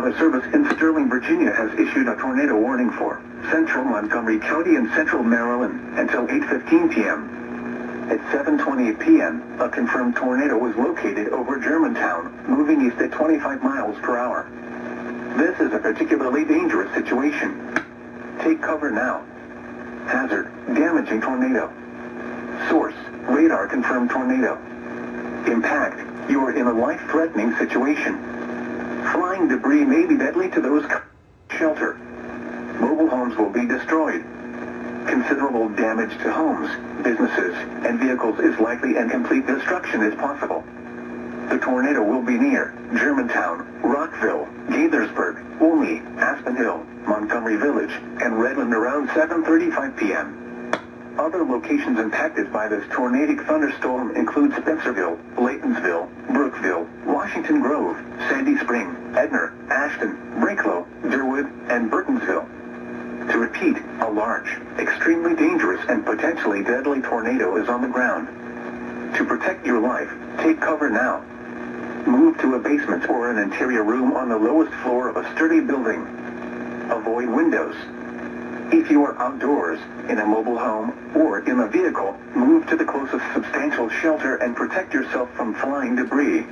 Weather Service in Sterling, Virginia has issued a tornado warning for central Montgomery County and central Maryland until 8:15 p.m. At 7:28 p.m., a confirmed tornado was located over Germantown, moving east at 25 miles per hour. This is a particularly dangerous situation. Take cover now. Hazard: damaging tornado. Source: radar confirmed tornado. Impact: you are in a life-threatening situation. Flying debris may be deadly to those shelter. Mobile homes will be destroyed. Considerable damage to homes, businesses, and vehicles is likely, and complete destruction is possible. The tornado will be near Germantown, Rockville, Gaithersburg, Olney, Aspen Hill, Montgomery Village, and Redland around 7:35 p.m. Other locations impacted by this tornadic thunderstorm include Spencerville, Laytonsville, Brookville, Washington Grove, Sandy Spring, Edner, Ashton, Brinklow, Durwood, and Burtonsville. To repeat, a large, extremely dangerous and potentially deadly tornado is on the ground. To protect your life, take cover now. Move to a basement or an interior room on the lowest floor of a sturdy building. Avoid windows. If you are outdoors, in a mobile home, or in a vehicle, move to the closest substantial shelter and protect yourself from flying debris.